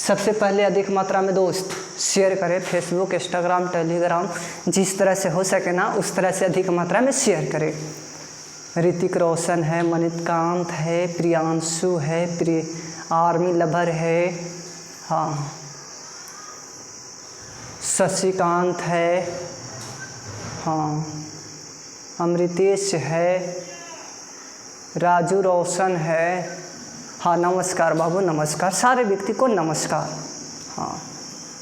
सबसे पहले अधिक मात्रा में दोस्त शेयर करें, फेसबुक, इंस्टाग्राम, टेलीग्राम, जिस तरह से हो सके ना उस तरह से अधिक मात्रा में शेयर करें। ऋतिक रोशन है, मनिकांत है, प्रियांशु है, आर्मी लवर है, हाँ, शशिकांत है, हाँ, अमृतेश है, राजू रोशन है, हाँ, नमस्कार बाबू, नमस्कार, सारे व्यक्ति को नमस्कार, हाँ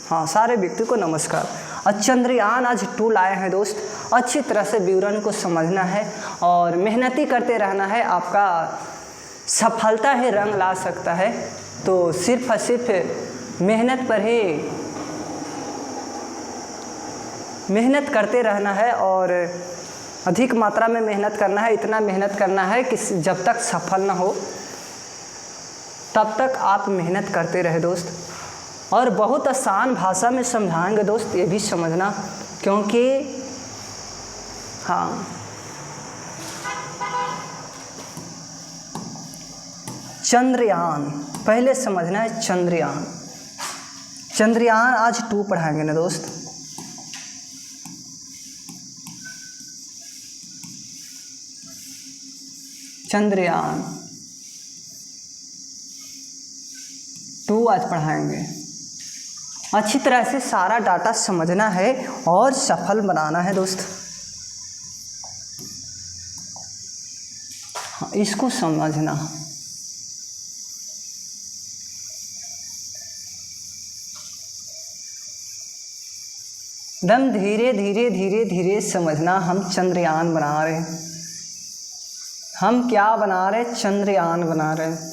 हाँ, सारे व्यक्ति को नमस्कार। और चंद्रयान आज 2 लाए हैं दोस्त, अच्छी तरह से विवरण को समझना है और मेहनती करते रहना है, आपका सफलता ही रंग ला सकता है। तो सिर्फ और सिर्फ मेहनत पर ही मेहनत करते रहना है और अधिक मात्रा में मेहनत करना है। इतना मेहनत करना है कि जब तक सफल ना हो तब तक आप मेहनत करते रहे दोस्त। और बहुत आसान भाषा में समझाएंगे दोस्त, ये भी समझना, क्योंकि हाँ, चंद्रयान पहले समझना है। चंद्रयान आज 2 पढ़ाएंगे ना दोस्त। चंद्रयान 2 आज पढ़ाएंगे। अच्छी तरह से सारा डाटा समझना है और सफल बनाना है दोस्त। हाँ, इसको समझना। दम धीरे धीरे धीरे धीरे समझना। हम चंद्रयान बना रहे हैं। हम क्या बना रहे? चंद्रयान बना रहे हैं।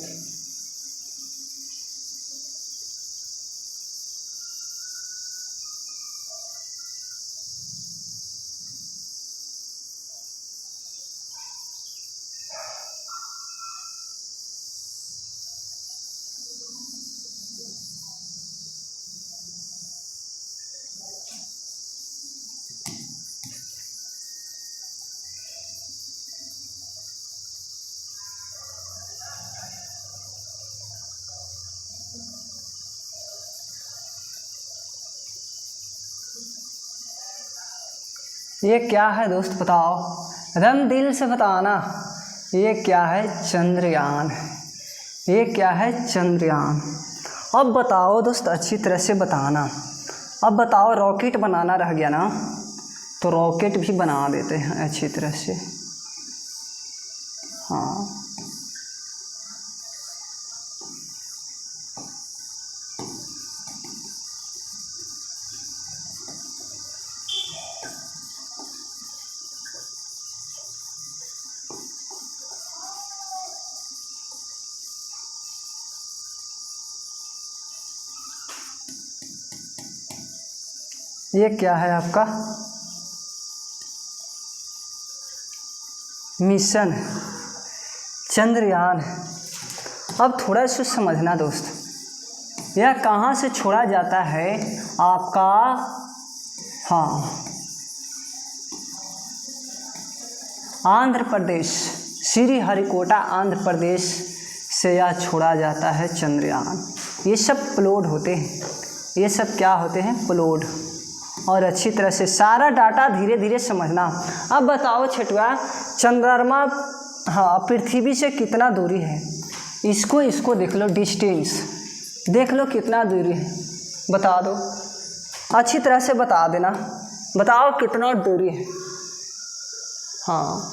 ये क्या है दोस्त बताओ, एकदम दिल से बताना। ये क्या है? चंद्रयान। ये क्या है? चंद्रयान। अब बताओ दोस्त, अच्छी तरह से बताना। अब बताओ, रॉकेट बनाना रह गया ना, तो रॉकेट भी बना देते हैं अच्छी तरह से। हाँ, ये क्या है आपका? मिशन चंद्रयान। अब थोड़ा सा समझना दोस्त, यह कहाँ से छोड़ा जाता है आपका? हाँ, आंध्र प्रदेश, श्रीहरिकोटा आंध्र प्रदेश से यह छोड़ा जाता है चंद्रयान। ये सब प्लोड होते हैं। ये सब क्या होते हैं? प्लोड। और अच्छी तरह से सारा डाटा धीरे धीरे समझना। अब बताओ छठवा, चंद्रमा हाँ पृथ्वी से कितना दूरी है? इसको देख लो, डिस्टेंस देख लो कितना दूरी है, बता दो। अच्छी तरह से बता देना, बताओ कितना दूरी है। हाँ,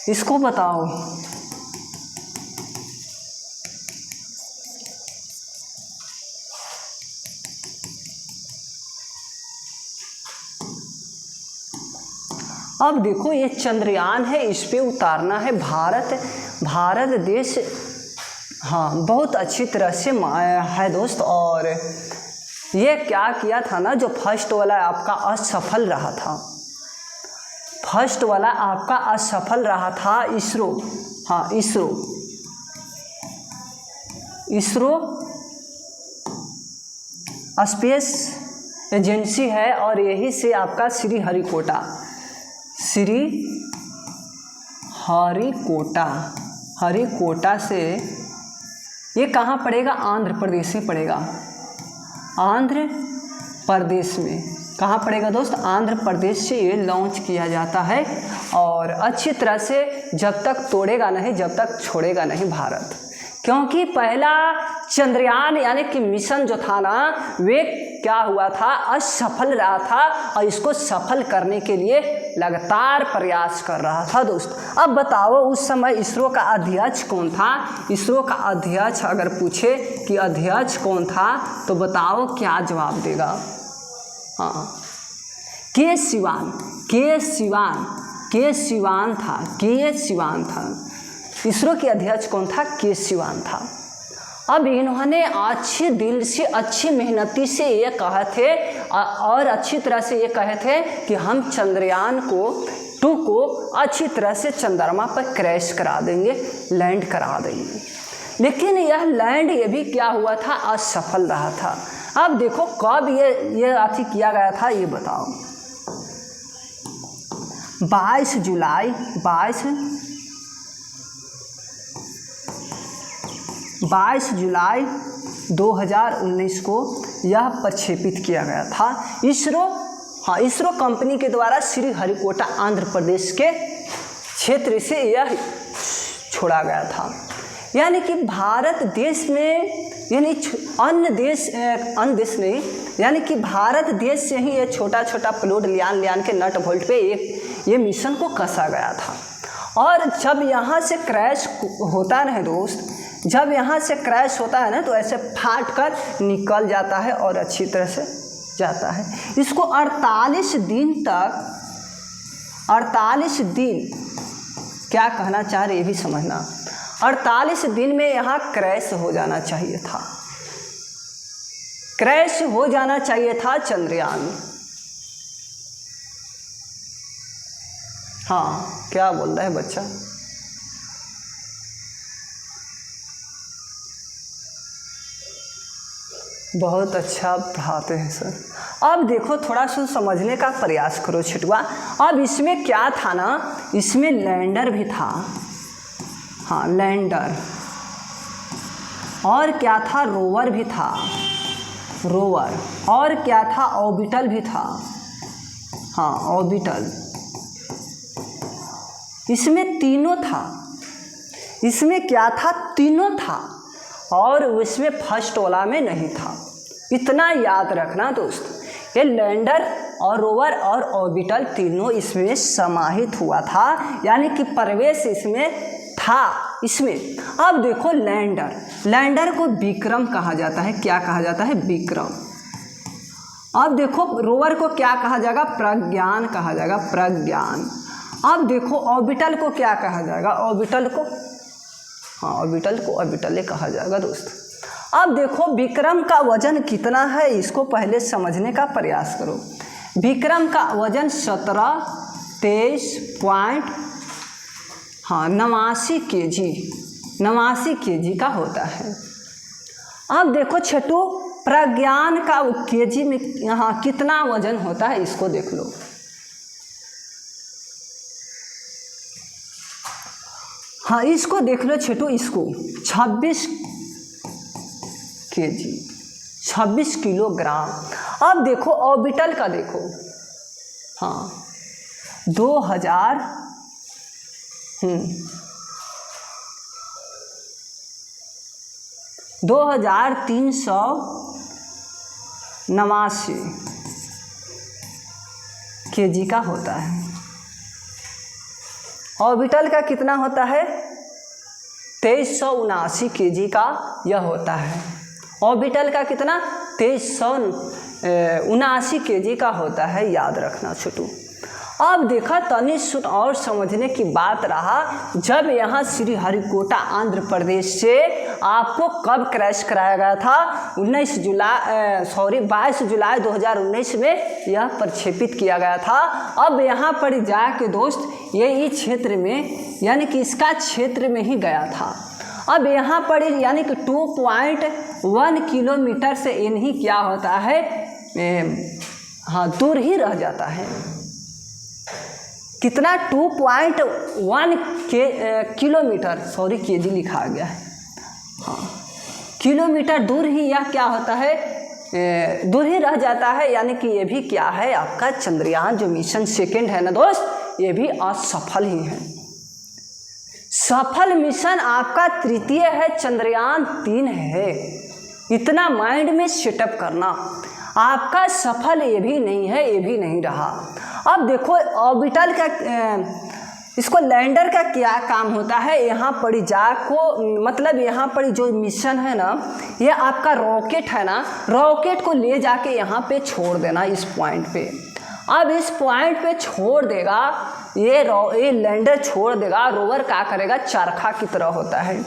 इसको बताओ। अब देखो, ये चंद्रयान है, इस पे उतारना है भारत देश। हाँ, बहुत अच्छी तरह से है दोस्त। और ये क्या किया था ना, जो फर्स्ट वाला आपका असफल रहा था, फर्स्ट वाला आपका असफल रहा था, इसरो। हाँ, इसरो स्पेस एजेंसी है और यही से आपका हरिकोटा से ये कहाँ पड़ेगा? आंध्र प्रदेश में पड़ेगा। आंध्र प्रदेश में कहाँ पड़ेगा दोस्त? आंध्र प्रदेश से ये लॉन्च किया जाता है और अच्छी तरह से जब तक तोड़ेगा नहीं, जब तक छोड़ेगा नहीं भारत, क्योंकि पहला चंद्रयान यानी कि मिशन जो था ना, वे क्या हुआ था? असफल रहा था और इसको सफल करने के लिए लगातार प्रयास कर रहा था दोस्त। अब बताओ उस समय इसरो का अध्यक्ष कौन था? इसरो का अध्यक्ष अगर पूछे कि अध्यक्ष कौन था तो बताओ क्या जवाब देगा? हाँ, के सिवान था। इसरो के अध्यक्ष कौन था? के सिवान था। अब इन्होंने अच्छे दिल से, अच्छी मेहनती से ये कहे थे और अच्छी तरह से ये कहे थे कि हम चंद्रयान 2 को अच्छी तरह से चंद्रमा पर क्रैश करा देंगे, लैंड करा देंगे। लेकिन यह लैंड ये भी क्या हुआ था? असफल रहा था। अब देखो कब ये अथी किया गया था, ये बताओ। 22 जुलाई 2019 को यह प्रक्षेपित किया गया था इसरो कंपनी के द्वारा श्रीहरिकोटा आंध्र प्रदेश के क्षेत्र से यह छोड़ा गया था। यानी कि भारत देश में, यानी अन्य देश नहीं, यानी कि भारत देश से ही ये छोटा छोटा प्लूड लियान के नट बोल्ट पे ये मिशन को कसा गया था। और जब यहाँ से क्रैश होता है दोस्त, जब यहाँ से क्रैश होता है ना, तो ऐसे फाट कर निकल जाता है और अच्छी तरह से जाता है। इसको 48 दिन क्या कहना चाह रहे ये भी समझना। 48 दिन में यहाँ क्रैश हो जाना चाहिए था, क्रैश हो जाना चाहिए था चंद्रयान। हाँ, क्या बोल रहा है बच्चा? बहुत अच्छा पढ़ाते हैं सर। अब देखो थोड़ा सा समझने का प्रयास करो छिटुआ। अब इसमें क्या था ना, इसमें लैंडर भी था। हाँ, लैंडर। और क्या था? रोवर भी था, रोवर। और क्या था? ऑर्बिटल भी था। हाँ, ऑर्बिटल। इसमें तीनों था। इसमें क्या था? तीनों था। और उसमें फर्स्ट वाला में नहीं था। इतना याद रखना दोस्त, ये लैंडर और रोवर और ऑर्बिटल तीनों इसमें समाहित हुआ था, यानी कि प्रवेश इसमें था इसमें। अब देखो लैंडर को विक्रम कहा जाता है। क्या कहा जाता है? विक्रम। अब देखो रोवर को क्या कहा जाएगा? प्रज्ञान कहा जाएगा, प्रज्ञान। अब देखो ऑर्बिटल को क्या कहा जाएगा? ऑर्बिटल को ऑर्बिटल कहा जाएगा दोस्त। अब देखो विक्रम का वजन कितना है, इसको पहले समझने का प्रयास करो। विक्रम का वजन 89 kg का होता है। अब देखो छठू, प्रज्ञान का केजी में यहाँ कितना वजन होता है, इसको देख लो। हाँ, इसको देख लो छठू, इसको 26 kg, 26 किलोग्राम। अब देखो ऑर्बिटल का देखो। हाँ, 2389 kg का होता है। ऑर्बिटल का कितना होता है? 2379 kg का यह होता है। ऑर्बिटल का कितना? 2379 kg का होता है, याद रखना छोटू। अब देखा तनिक सुन और समझने की बात रहा, जब यहाँ श्रीहरिकोटा आंध्र प्रदेश से आपको कब क्रैश कराया गया था? 22 जुलाई 2019 में यह प्रक्षेपित किया गया था। अब यहाँ पर जाके दोस्त यही क्षेत्र में, यानी कि इसका क्षेत्र में ही गया था। अब यहाँ पर यानी कि 2.1 किलोमीटर से इन्हीं क्या होता है, हाँ, दूर ही रह जाता है। कितना? 2.1 किलोमीटर, सॉरी केजी लिखा गया है। हाँ, किलोमीटर दूर ही यह क्या होता है, दूर ही रह जाता है। यानी कि ये भी क्या है, आपका चंद्रयान जो मिशन सेकंड है ना दोस्त, ये भी असफल ही है। सफल मिशन आपका तृतीय है, चंद्रयान 3 है। इतना माइंड में सेटअप करना। आपका सफल ये भी नहीं है, ये भी नहीं रहा। अब देखो ऑर्बिटल का इसको लैंडर का क्या काम होता है, यहाँ पर जाको मतलब यहाँ पर जो मिशन है ना, ये आपका रॉकेट है ना, रॉकेट को ले जाके यहाँ पे छोड़ देना इस पॉइंट पे। अब इस पॉइंट पे छोड़ देगा, ये लैंडर छोड़ देगा, रोवर क्या करेगा, चरखा की तरह होता है,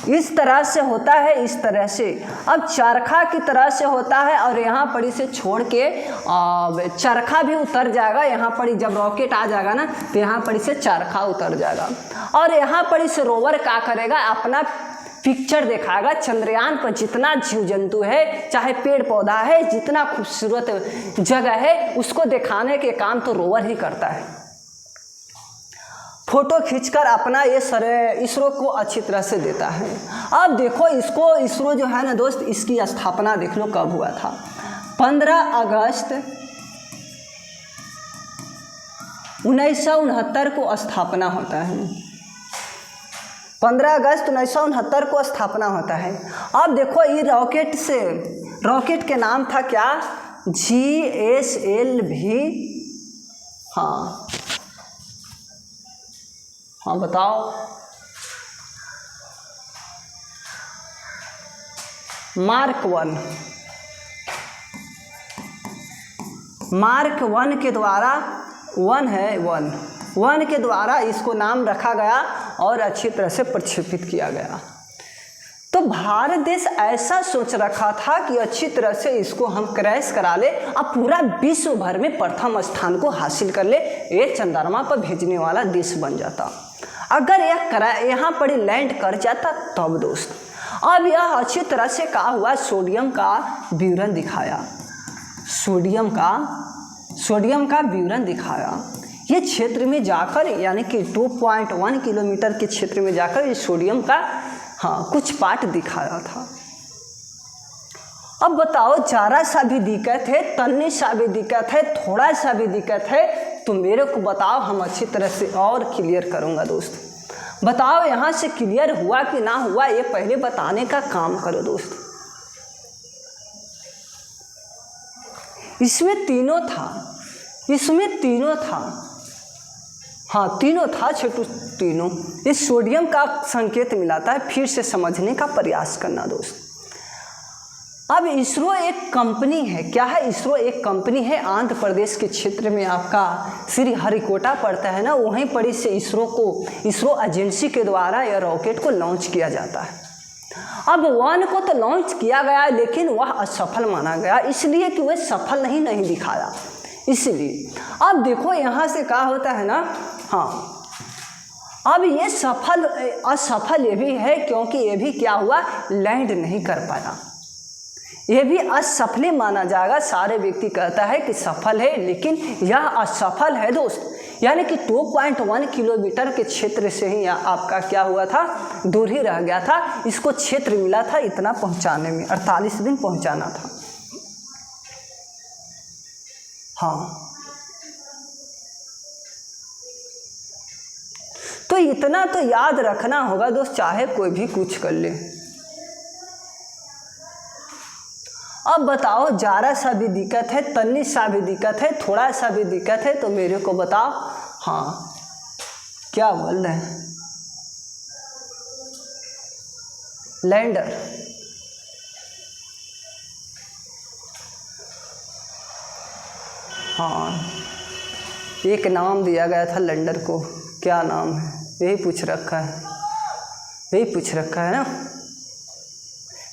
इस तरह से होता है, इस तरह से। अब चरखा की तरह से होता है और यहाँ पर इसे छोड़ के चरखा भी उतर जाएगा। यहाँ पर जब रॉकेट आ जाएगा ना, तो यहाँ पर इसे चरखा उतर जाएगा और यहाँ पर इसे रोवर क्या करेगा, अपना पिक्चर दिखाएगा। चंद्रयान पर जितना जीव जंतु है, चाहे पेड़ पौधा है, जितना खूबसूरत जगह है, उसको दिखाने के काम तो रोवर ही करता है। फोटो खींचकर अपना ये इसरो को अच्छी तरह से देता है। अब देखो इसरो जो है ना दोस्त, इसकी स्थापना देख लो कब हुआ था। 15 अगस्त 1969 को स्थापना होता है। 15 अगस्त 1969 को स्थापना होता है। अब देखो ये रॉकेट के नाम था क्या, GSLV। हाँ बताओ, मार्क 1 के द्वारा 1 के द्वारा इसको नाम रखा गया और अच्छी तरह से प्रक्षेपित किया गया। तो भारत देश ऐसा सोच रखा था कि अच्छी तरह से इसको हम क्रैश करा ले, अब पूरा विश्व भर में प्रथम स्थान को हासिल कर ले, ये चंद्रमा पर भेजने वाला देश बन जाता। अगर यह यहाँ पर लैंड कर जाता तब दोस्त। अब यह अच्छी तरह से क्या हुआ, सोडियम का विवरण दिखाया, सोडियम का विवरण दिखाया। ये क्षेत्र में जाकर यानी कि 2.1 किलोमीटर के क्षेत्र में जाकर ये सोडियम का कुछ पार्ट दिखाया था। अब बताओ, जरा सा भी दिक्कत है, तन्नी सा भी दिक्कत है, थोड़ा सा भी दिक्कत है, तो मेरे को बताओ, हम अच्छी तरह से और क्लियर करूँगा दोस्त। बताओ यहाँ से क्लियर हुआ कि ना हुआ, ये पहले बताने का काम करो दोस्त। इसमें तीनों था छोटू, तीनों। इस सोडियम का संकेत मिलाता है, फिर से समझने का प्रयास करना दोस्त। अब इसरो एक कंपनी है, क्या है, इसरो एक कंपनी है। आंध्र प्रदेश के क्षेत्र में आपका श्री हरिकोटा पड़ता है ना, वहीं पर इससे इसरो एजेंसी के द्वारा यह रॉकेट को लॉन्च किया जाता है। अब 1 को तो लॉन्च किया गया, लेकिन वह असफल माना गया, इसलिए कि वह सफल नहीं दिखाया, इसलिए। अब देखो यहाँ से क्या होता है ना, अब ये असफल ये भी है, क्योंकि ये भी क्या हुआ, लैंड नहीं कर पाया, ये भी असफल माना जाएगा। सारे व्यक्ति कहता है कि सफल है, लेकिन यह असफल है दोस्त। यानी कि 2.1 किलोमीटर के क्षेत्र से ही आपका क्या हुआ था, दूर ही रह गया था। इसको क्षेत्र मिला था इतना पहुंचाने में, 48 दिन पहुंचाना था। तो इतना तो याद रखना होगा दोस्त, चाहे कोई भी कुछ कर ले। अब बताओ, जरा सा भी दिक्कत है, तन्नी सा भी दिक्कत है, थोड़ा सा भी दिक्कत है, तो मेरे को बताओ। क्या बोल रहे हैं, लैंडर। एक नाम दिया गया था लैंडर को, क्या नाम है, यही पूछ रखा है ना।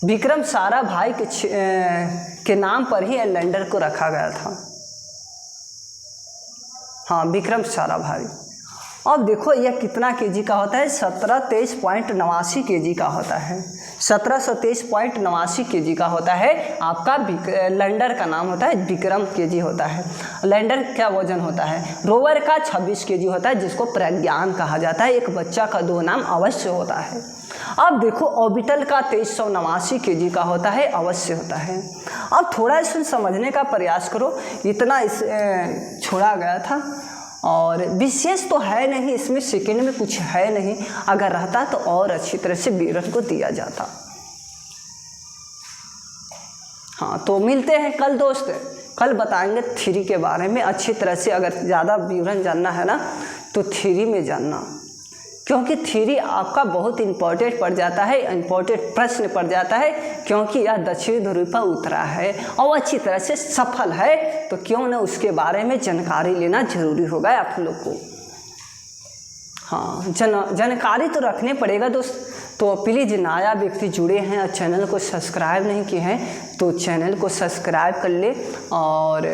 विक्रम साराभाई के नाम पर ही लैंडर को रखा गया था। विक्रम साराभाई। अब देखो यह कितना केजी का होता है, 1723.89 केजी का होता है, 1723.89 केजी का होता है। आपका लैंडर का नाम होता है विक्रम केजी होता है। लैंडर क्या वजन होता है, रोवर का 26 केजी होता है, जिसको प्रज्ञान कहा जाता है। एक बच्चा का 2 नाम अवश्य होता है। अब देखो ऑर्बिटल का 2389 केजी का होता है, अवश्य होता है। अब थोड़ा इसमें समझने का प्रयास करो, इतना इस छोड़ा गया था और विशेष तो है नहीं इसमें, सेकंड में कुछ है नहीं, अगर रहता तो और अच्छी तरह से विवरण को दिया जाता। हाँ, तो मिलते हैं कल दोस्त, कल बताएंगे थ्री के बारे में अच्छी तरह से। अगर ज़्यादा विवरण जानना है ना तो थ्री में जानना, क्योंकि थ्री आपका बहुत इम्पोर्टेंट पड़ जाता है, इम्पोर्टेंट प्रश्न पड़ जाता है, क्योंकि यह दक्षिणी ध्रुव पर उतरा है और अच्छी तरह से सफल है, तो क्यों ना उसके बारे में जानकारी लेना जरूरी होगा आप लोग को। हाँ, जानकारी तो रखने पड़ेगा दोस्त। तो प्लीज़ नया व्यक्ति जुड़े हैं और चैनल को सब्सक्राइब नहीं किए हैं तो चैनल को सब्सक्राइब कर ले और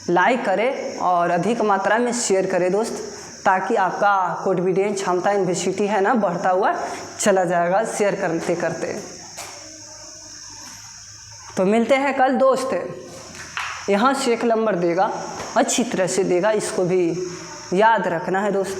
लाइक करें और अधिक मात्रा में शेयर करें दोस्त, ताकि आपका कॉन्फिडेंस क्षमता यूनिवर्सिटी है ना बढ़ता हुआ चला जाएगा शेयर करते करते। तो मिलते हैं कल दोस्त। यहाँ से 1 नंबर देगा, अच्छी तरह से देगा, इसको भी याद रखना है दोस्त।